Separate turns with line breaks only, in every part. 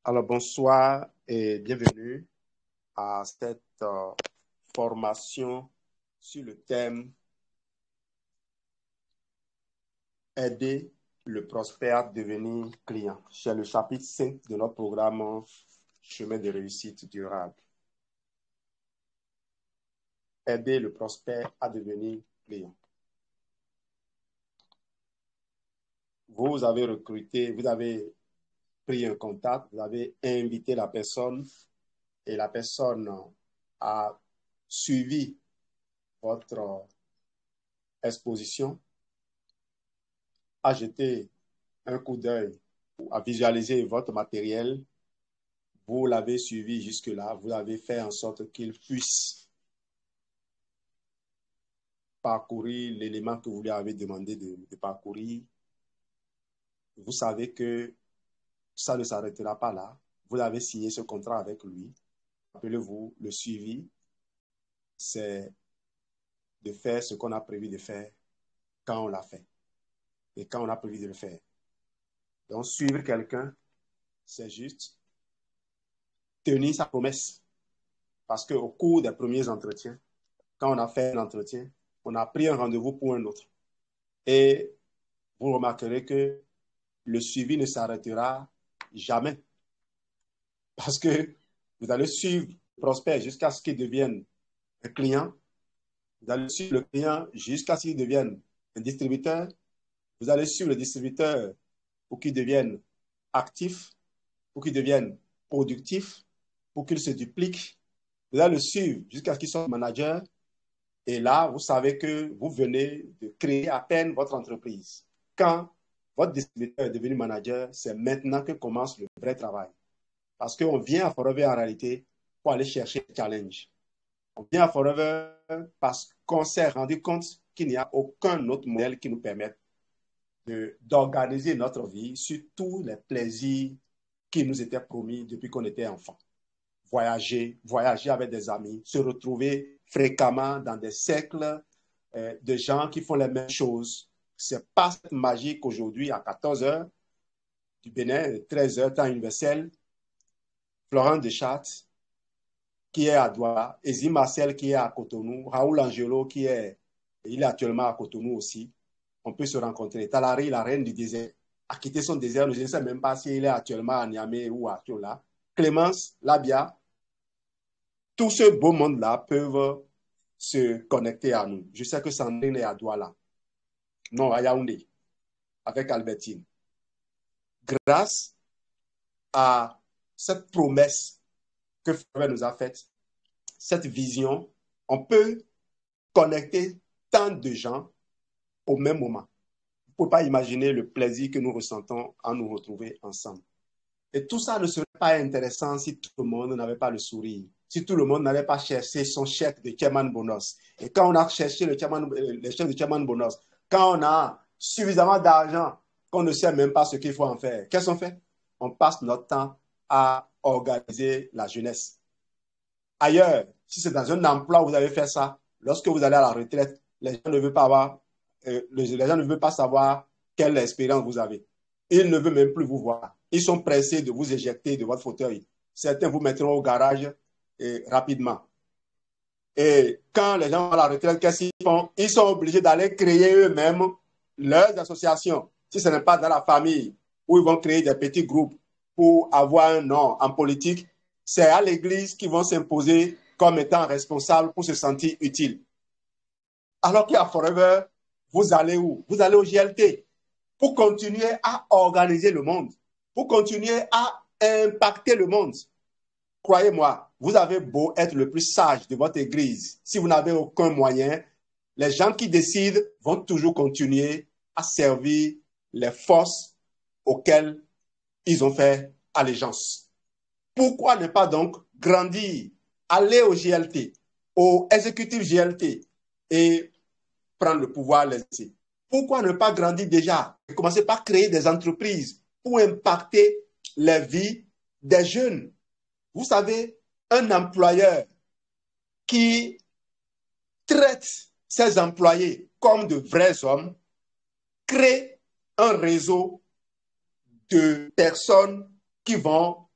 Alors, bonsoir et bienvenue à cette formation sur le thème Aider le prospect à devenir client. C'est le chapitre 5 de notre programme Chemin de réussite durable. Aider le prospect à devenir client. Vous avez recruté, vous avez pris un contact, vous avez invité la personne et la personne a suivi votre exposition, a jeté un coup d'œil, a visualisé votre matériel, vous l'avez suivi jusque-là, vous avez fait en sorte qu'il puisse parcourir l'élément que vous lui avez demandé de parcourir. Vous savez que ça ne s'arrêtera pas là. Vous avez signé ce contrat avec lui. Rappelez-vous, le suivi, c'est de faire ce qu'on a prévu de faire quand on l'a fait et quand on a prévu de le faire. Donc, suivre quelqu'un, c'est juste tenir sa promesse. Parce qu'au cours des premiers entretiens, quand on a fait un entretien, on a pris un rendez-vous pour un autre. Et vous remarquerez que le suivi ne s'arrêtera jamais. Parce que vous allez suivre le prospect jusqu'à ce qu'il devienne un client. Vous allez suivre le client jusqu'à ce qu'il devienne un distributeur. Vous allez suivre le distributeur pour qu'il devienne actif, pour qu'il devienne productif, pour qu'il se duplique. Vous allez le suivre jusqu'à ce qu'il soit manager. Et là, vous savez que vous venez de créer à peine votre entreprise. Quand votre distributeur est devenu manager, c'est maintenant que commence le vrai travail. Parce qu'on vient à Forever en réalité pour aller chercher le challenge. On vient à Forever parce qu'on s'est rendu compte qu'il n'y a aucun autre modèle qui nous permette d'organiser notre vie sur tous les plaisirs qui nous étaient promis depuis qu'on était enfant. Voyager avec des amis, se retrouver fréquemment dans des cercles de gens qui font les mêmes choses. Ce n'est pas cette magie qu'aujourd'hui, à 14 heures, du Bénin, 13 heures, temps universel, Florent Deschartres, qui est à Douala, Ezi Marcel, qui est à Cotonou, Raoul Angelo, il est actuellement à Cotonou aussi. On peut se rencontrer. Talari, la reine du désert, a quitté son désert. Je ne sais même pas s'il est actuellement à Niamey ou à Kiola. Clémence, Labia, tout ce beau monde-là peuvent se connecter à nous. Je sais que Sandrine est à Douala. Non, à Yaoundé, avec Albertine. Grâce à cette promesse que Frère nous a faite, cette vision, on peut connecter tant de gens au même moment. Vous ne pouvez pas imaginer le plaisir que nous ressentons à nous retrouver ensemble. Et tout ça ne serait pas intéressant si tout le monde n'avait pas le sourire, si tout le monde n'allait pas chercher son chèque de Chairman Bonus. Et quand on a cherché le chèque de Chairman Bonus, quand on a suffisamment d'argent qu'on ne sait même pas ce qu'il faut en faire, qu'est-ce qu'on fait? On passe notre temps à organiser la jeunesse. Ailleurs, si c'est dans un emploi où vous avez fait ça, lorsque vous allez à la retraite, les gens ne veulent pas savoir quelle expérience vous avez. Ils ne veulent même plus vous voir. Ils sont pressés de vous éjecter de votre fauteuil. Certains vous mettront au garage rapidement. Et quand les gens vont à la retraite, qu'est-ce qu'ils font? Ils sont obligés d'aller créer eux-mêmes leurs associations. Si ce n'est pas dans la famille, où ils vont créer des petits groupes pour avoir un nom en politique, c'est à l'église qu'ils vont s'imposer comme étant responsables pour se sentir utiles. Alors qu'à Forever, vous allez où? Vous allez au GLT pour continuer à organiser le monde, pour continuer à impacter le monde. Croyez-moi, vous avez beau être le plus sage de votre église, si vous n'avez aucun moyen, les gens qui décident vont toujours continuer à servir les forces auxquelles ils ont fait allégeance. Pourquoi ne pas donc grandir, aller au GLT, au exécutif GLT et prendre le pouvoir laissé? Pourquoi ne pas grandir déjà et commencer par créer des entreprises pour impacter les vies des jeunes? Vous savez, un employeur qui traite ses employés comme de vrais hommes crée un réseau de personnes qui vont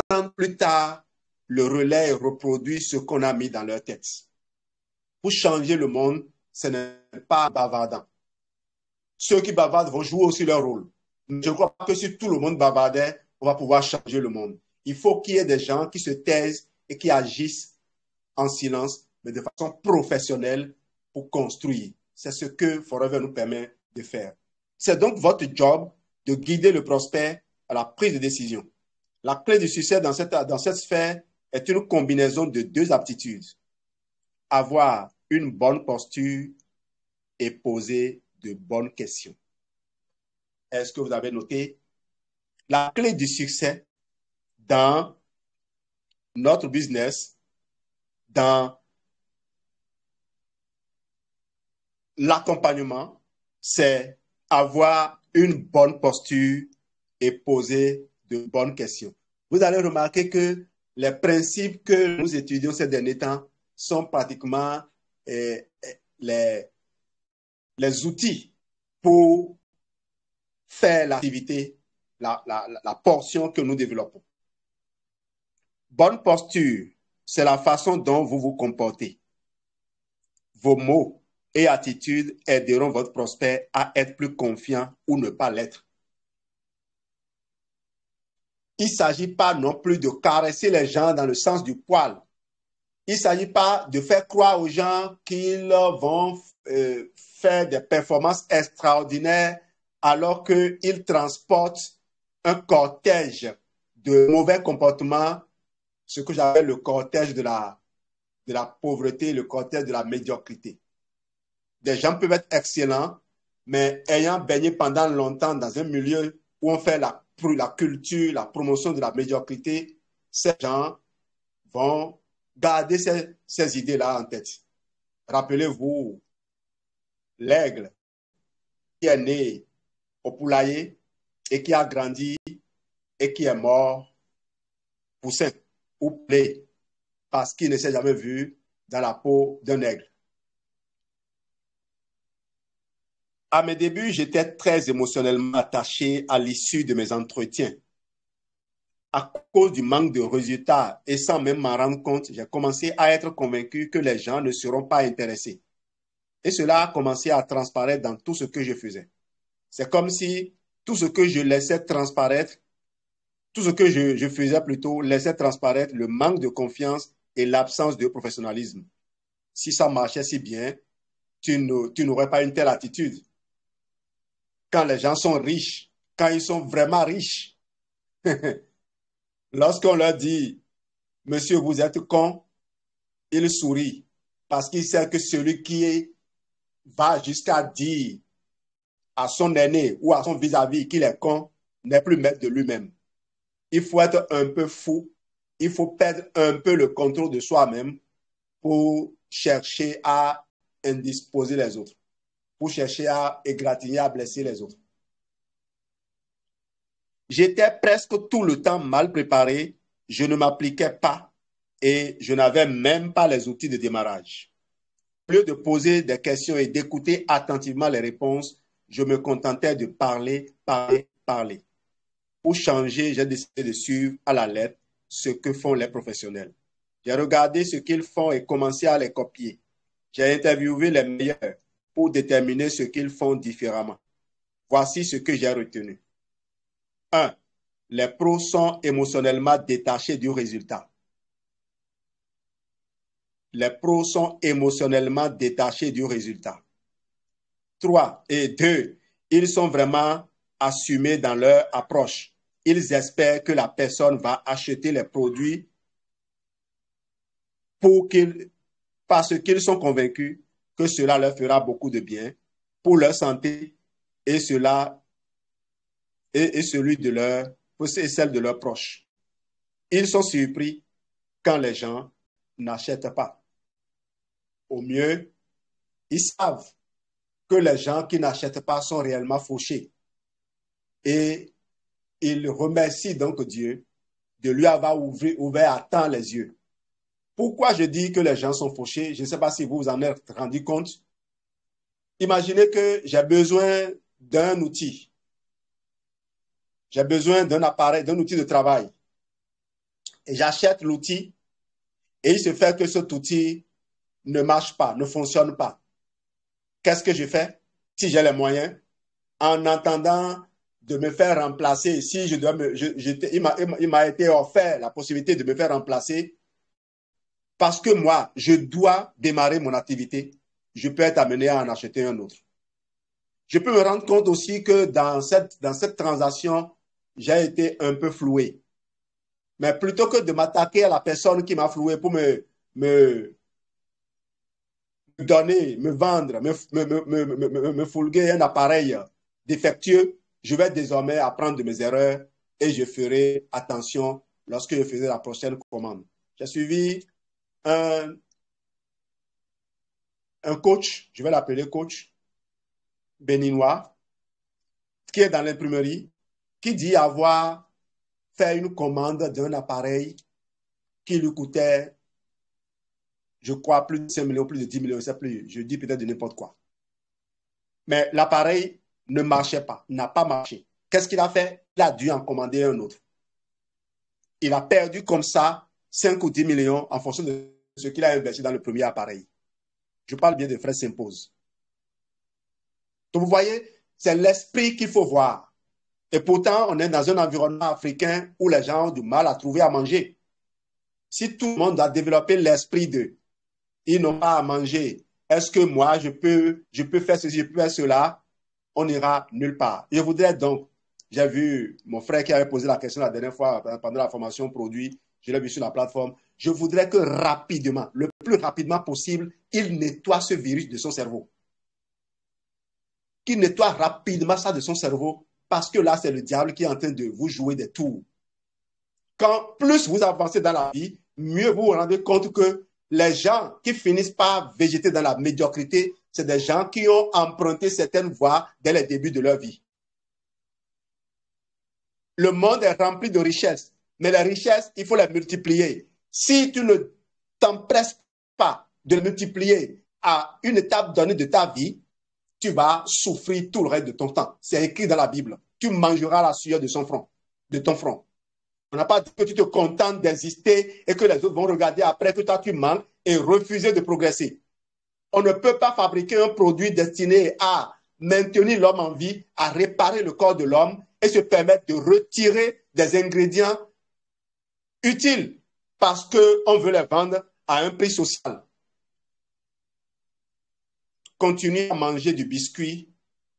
prendre plus tard le relais et reproduire ce qu'on a mis dans leur tête. Pour changer le monde, ce n'est pas bavardant. Ceux qui bavardent vont jouer aussi leur rôle. Je ne crois pas que si tout le monde bavardait, on va pouvoir changer le monde. Il faut qu'il y ait des gens qui se taisent et qui agissent en silence, mais de façon professionnelle pour construire. C'est ce que Forever nous permet de faire. C'est donc votre job de guider le prospect à la prise de décision. La clé du succès dans cette sphère est une combinaison de deux aptitudes. Avoir une bonne posture et poser de bonnes questions. Est-ce que vous avez noté? La clé du succès dans notre business, dans l'accompagnement, c'est avoir une bonne posture et poser de bonnes questions. Vous allez remarquer que les principes que nous étudions ces derniers temps sont pratiquement les outils pour faire l'activité, la portion que nous développons. Bonne posture, c'est la façon dont vous vous comportez. Vos mots et attitudes aideront votre prospect à être plus confiant ou ne pas l'être. Il ne s'agit pas non plus de caresser les gens dans le sens du poil. Il ne s'agit pas de faire croire aux gens qu'ils vont faire des performances extraordinaires alors qu'ils transportent un cortège de mauvais comportements, ce que j'appelle le cortège de la pauvreté, le cortège de la médiocrité. Des gens peuvent être excellents, mais ayant baigné pendant longtemps dans un milieu où on fait la culture, la promotion de la médiocrité, ces gens vont garder ces idées-là en tête. Rappelez-vous, l'aigle qui est né au poulailler et qui a grandi et qui est mort poussin ou poulet parce qu'il ne s'est jamais vu dans la peau d'un aigle. À mes débuts, j'étais très émotionnellement attaché à l'issue de mes entretiens. À cause du manque de résultats et sans même m'en rendre compte, j'ai commencé à être convaincu que les gens ne seront pas intéressés. Et cela a commencé à transparaître dans tout ce que je faisais. C'est comme si tout ce que je laissais transparaître, tout ce que je faisais plutôt, laissait transparaître le manque de confiance et l'absence de professionnalisme. Si ça marchait si bien, tu n'aurais pas une telle attitude. Quand les gens sont riches, quand ils sont vraiment riches, lorsqu'on leur dit, monsieur, vous êtes con, ils sourient parce qu'ils savent que celui qui va jusqu'à dire à son aîné ou à son vis-à-vis qu'il est con n'est plus maître de lui-même. Il faut être un peu fou, il faut perdre un peu le contrôle de soi-même pour chercher à indisposer les autres, pour chercher à égratigner, à blesser les autres. J'étais presque tout le temps mal préparé, je ne m'appliquais pas et je n'avais même pas les outils de démarrage. Au lieu de poser des questions et d'écouter attentivement les réponses, je me contentais de parler. Pour changer, j'ai décidé de suivre à la lettre ce que font les professionnels. J'ai regardé ce qu'ils font et commencé à les copier. J'ai interviewé les meilleurs pour déterminer ce qu'ils font différemment. Voici ce que j'ai retenu. 1. Les pros sont émotionnellement détachés du résultat. Les pros sont émotionnellement détachés du résultat. 3 et 2. Ils sont vraiment assumés dans leur approche. Ils espèrent que la personne va acheter les produits parce qu'ils sont convaincus que cela leur fera beaucoup de bien pour leur santé et celui et celle de leurs proches. Ils sont surpris quand les gens n'achètent pas. Au mieux, ils savent que les gens qui n'achètent pas sont réellement fauchés. Et ils remercient donc Dieu de lui avoir ouvert à temps les yeux. Pourquoi je dis que les gens sont fauchés? Je ne sais pas si vous vous en êtes rendu compte. Imaginez que j'ai besoin d'un outil. J'ai besoin d'un appareil, d'un outil de travail. et j'achète l'outil et il se fait que cet outil ne marche pas, ne fonctionne pas. Qu'est-ce que je fais? Si j'ai les moyens, en attendant de me faire remplacer, si je dois il m'a été offert la possibilité de me faire remplacer parce que moi, je dois démarrer mon activité, je peux être amené à en acheter un autre. Je peux me rendre compte aussi que dans cette transaction, j'ai été un peu floué. Mais plutôt que de m'attaquer à la personne qui m'a floué pour me donner, me vendre, me fourguer un appareil défectueux, je vais désormais apprendre de mes erreurs et je ferai attention lorsque je ferai la prochaine commande. J'ai suivi un coach, je vais l'appeler coach béninois, qui est dans l'imprimerie, qui dit avoir fait une commande d'un appareil qui lui coûtait, je crois, plus de 5 millions, plus de 10 millions, je ne sais plus, je dis peut-être de n'importe quoi. Mais l'appareil ne marchait pas, n'a pas marché. Qu'est-ce qu'il a fait? Il a dû en commander un autre. Il a perdu comme ça 5 ou 10 millions en fonction de ce qu'il a investi dans le premier appareil. Je parle bien de frais s'impose. Donc vous voyez, c'est l'esprit qu'il faut voir. Et pourtant, on est dans un environnement africain où les gens ont du mal à trouver à manger. Si tout le monde a développé l'esprit de ils n'ont pas à manger, est-ce que moi, je peux faire ceci, je peux faire cela, on n'ira nulle part. Je voudrais donc, j'ai vu mon frère qui avait posé la question la dernière fois pendant la formation produit, je l'ai vu sur la plateforme, je voudrais que rapidement, le plus rapidement possible, il nettoie ce virus de son cerveau. Qu'il nettoie rapidement ça de son cerveau, parce que là, c'est le diable qui est en train de vous jouer des tours. Quand plus vous avancez dans la vie, mieux vous vous rendez compte que les gens qui finissent par végéter dans la médiocrité, c'est des gens qui ont emprunté certaines voies dès les débuts de leur vie. Le monde est rempli de richesses, mais les richesses, il faut les multiplier. Si tu ne t'empresses pas de les multiplier à une étape donnée de ta vie, tu vas souffrir tout le reste de ton temps. C'est écrit dans la Bible. Tu mangeras la sueur de ton front. On n'a pas dit que tu te contentes d'exister et que les autres vont regarder après que toi tu manques et refuser de progresser. On ne peut pas fabriquer un produit destiné à maintenir l'homme en vie, à réparer le corps de l'homme et se permettre de retirer des ingrédients utiles parce qu'on veut les vendre à un prix social. Continuez à manger du biscuit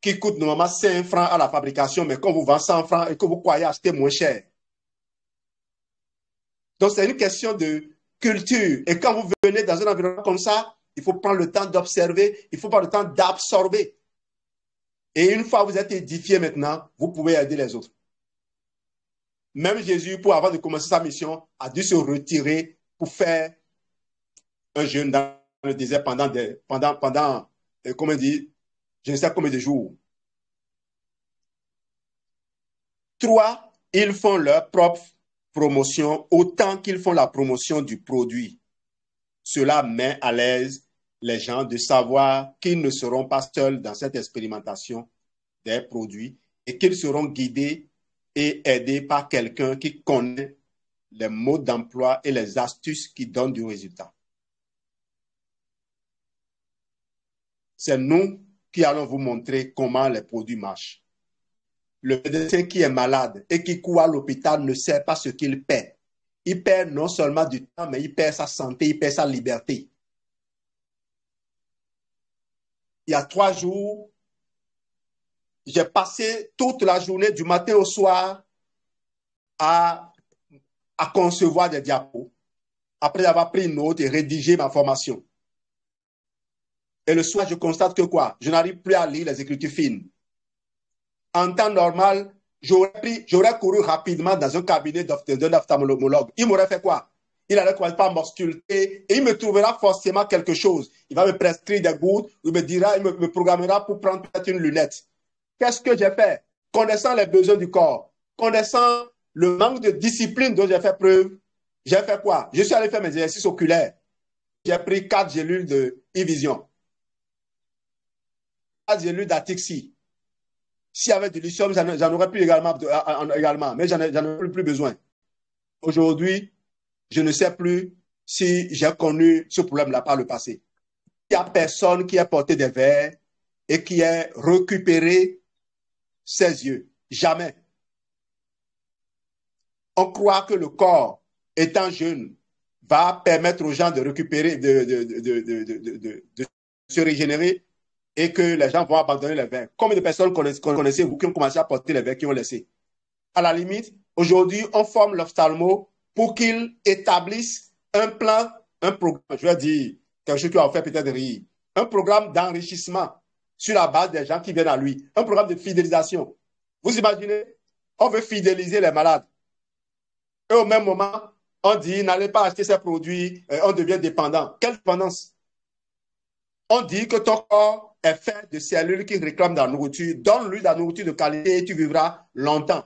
qui coûte normalement 5 francs à la fabrication, mais qu'on vous vend 100 francs et que vous croyez acheter moins cher. Donc, c'est une question de culture. Et quand vous venez dans un environnement comme ça, il faut prendre le temps d'observer, il faut prendre le temps d'absorber. Et une fois que vous êtes édifié maintenant, vous pouvez aider les autres. Même Jésus, avant de commencer sa mission, a dû se retirer pour faire un jeûne dans le désert pendant comment dire, je ne sais combien de jours. 3, ils font leur propre promotion autant qu'ils font la promotion du produit. Cela met à l'aise les gens de savoir qu'ils ne seront pas seuls dans cette expérimentation des produits et qu'ils seront guidés et aidés par quelqu'un qui connaît les modes d'emploi et les astuces qui donnent du résultat. C'est nous qui allons vous montrer comment les produits marchent. Le médecin qui est malade et qui court à l'hôpital ne sait pas ce qu'il perd. Il perd non seulement du temps, mais il perd sa santé, il perd sa liberté. Il y a 3 jours, j'ai passé toute la journée du matin au soir à concevoir des diapos, après avoir pris une note et rédigé ma formation. Et le soir, je constate que quoi? Je n'arrive plus à lire les écritures fines. En temps normal, j'aurais couru rapidement dans un cabinet d'un ophtalmologue. Il m'aurait fait quoi? Il allait commencer par m'ausculter et il me trouvera forcément quelque chose. Il va me prescrire des gouttes, il me programmera pour prendre peut-être une lunette. Qu'est-ce que j'ai fait? Connaissant les besoins du corps, connaissant le manque de discipline dont j'ai fait preuve, j'ai fait quoi? Je suis allé faire mes exercices oculaires. J'ai pris 4 gélules de e-vision, 4 gélules d'Atixi. S'il y avait du lithium, j'en aurais plus également, mais j'en ai plus besoin. Aujourd'hui, Je ne sais plus si j'ai connu ce problème-là par le passé. Il n'y a personne qui a porté des verres et qui a récupéré ses yeux. Jamais. On croit que le corps, étant jeune, va permettre aux gens de récupérer, de se régénérer et que les gens vont abandonner les verres. Combien de personnes connaissez-vous qui ont commencé à porter les verres, qui ont laissé? À la limite, aujourd'hui, on forme l'ophtalmo pour qu'il établisse un plan, un programme, je vais dire, quelque chose qui va faire peut-être rire, un programme d'enrichissement sur la base des gens qui viennent à lui, un programme de fidélisation. Vous imaginez, on veut fidéliser les malades. Et au même moment, on dit, n'allez pas acheter ces produits, on devient dépendant. Quelle dépendance? On dit que ton corps est fait de cellules qui réclament de la nourriture. Donne-lui de la nourriture de qualité et tu vivras longtemps.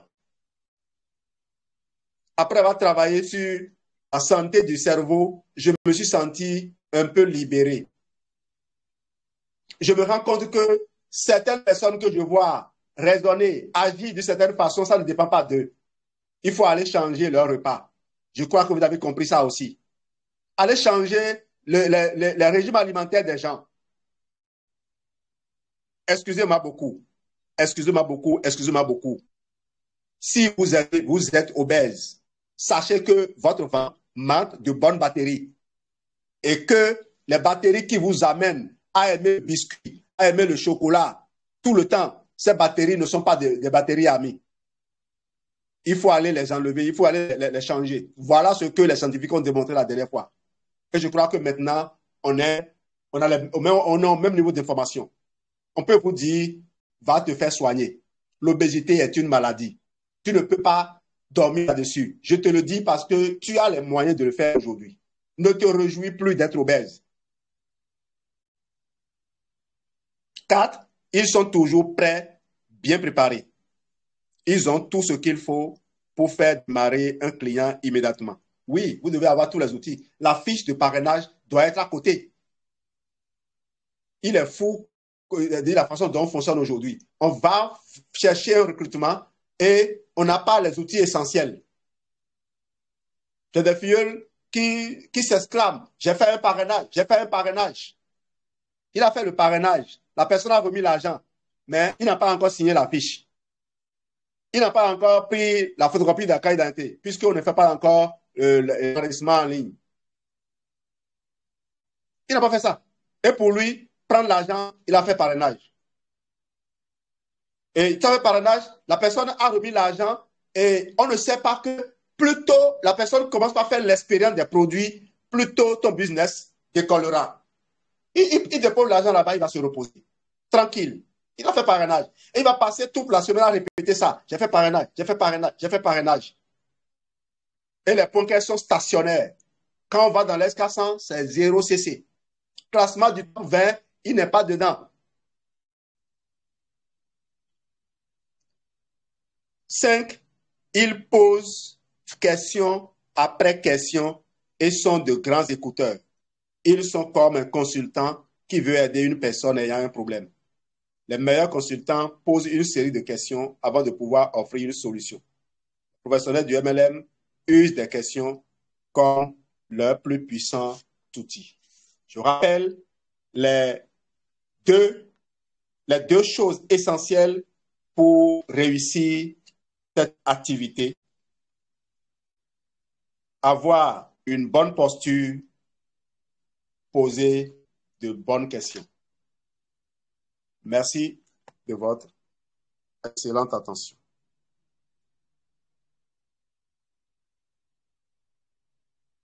Après avoir travaillé sur la santé du cerveau, je me suis senti un peu libéré. Je me rends compte que certaines personnes que je vois raisonner, agir de certaine façon, ça ne dépend pas d'eux. Il faut aller changer leur repas. Je crois que vous avez compris ça aussi. Allez changer le régime alimentaire des gens. Excusez-moi beaucoup. Excusez-moi beaucoup. Excusez-moi beaucoup. Si vous êtes obèse, sachez que votre ventre manque de bonnes batteries et que les batteries qui vous amènent à aimer le biscuit, à aimer le chocolat, tout le temps, ces batteries ne sont pas des batteries amies. Il faut aller les enlever, il faut aller les changer. Voilà ce que les scientifiques ont démontré la dernière fois. Et je crois que maintenant, on est au même niveau d'information. On peut vous dire, va te faire soigner. L'obésité est une maladie. Tu ne peux pas dormir là-dessus. Je te le dis parce que tu as les moyens de le faire aujourd'hui. Ne te réjouis plus d'être obèse. 4, ils sont toujours prêts, bien préparés. Ils ont tout ce qu'il faut pour faire démarrer un client immédiatement. Oui, vous devez avoir tous les outils. La fiche de parrainage doit être à côté. Il est fou de la façon dont on fonctionne aujourd'hui. On va chercher un recrutement et on n'a pas les outils essentiels. J'ai des filles qui s'exclament, j'ai fait un parrainage, j'ai fait un parrainage. Il a fait le parrainage, la personne a remis l'argent, mais il n'a pas encore signé la fiche. Il n'a pas encore pris la photographie de la carte d'identité, puisqu'on ne fait pas encore l'enregistrement en ligne. Il n'a pas fait ça. Et pour lui, prendre l'argent, il a fait parrainage. Et il a fait parrainage, la personne a remis l'argent et on ne sait pas que plus tôt la personne commence par faire l'expérience des produits, plus tôt ton business décollera. Il dépose l'argent là-bas, il va se reposer. Tranquille. Il a fait parrainage. Et il va passer toute la semaine à répéter ça. J'ai fait parrainage, j'ai fait parrainage, j'ai fait parrainage. Et les points qu'elles sont stationnaires. Quand on va dans l'ESCA100, c'est 0 CC. Classement du top 20, il n'est pas dedans. 5, ils posent question après question et sont de grands écouteurs. Ils sont comme un consultant qui veut aider une personne ayant un problème. Les meilleurs consultants posent une série de questions avant de pouvoir offrir une solution. Les professionnels du MLM usent des questions comme leur plus puissant outil. Je rappelle les deux choses essentielles pour réussir cette activité. Avoir une bonne posture, poser de bonnes questions. Merci de votre excellente attention.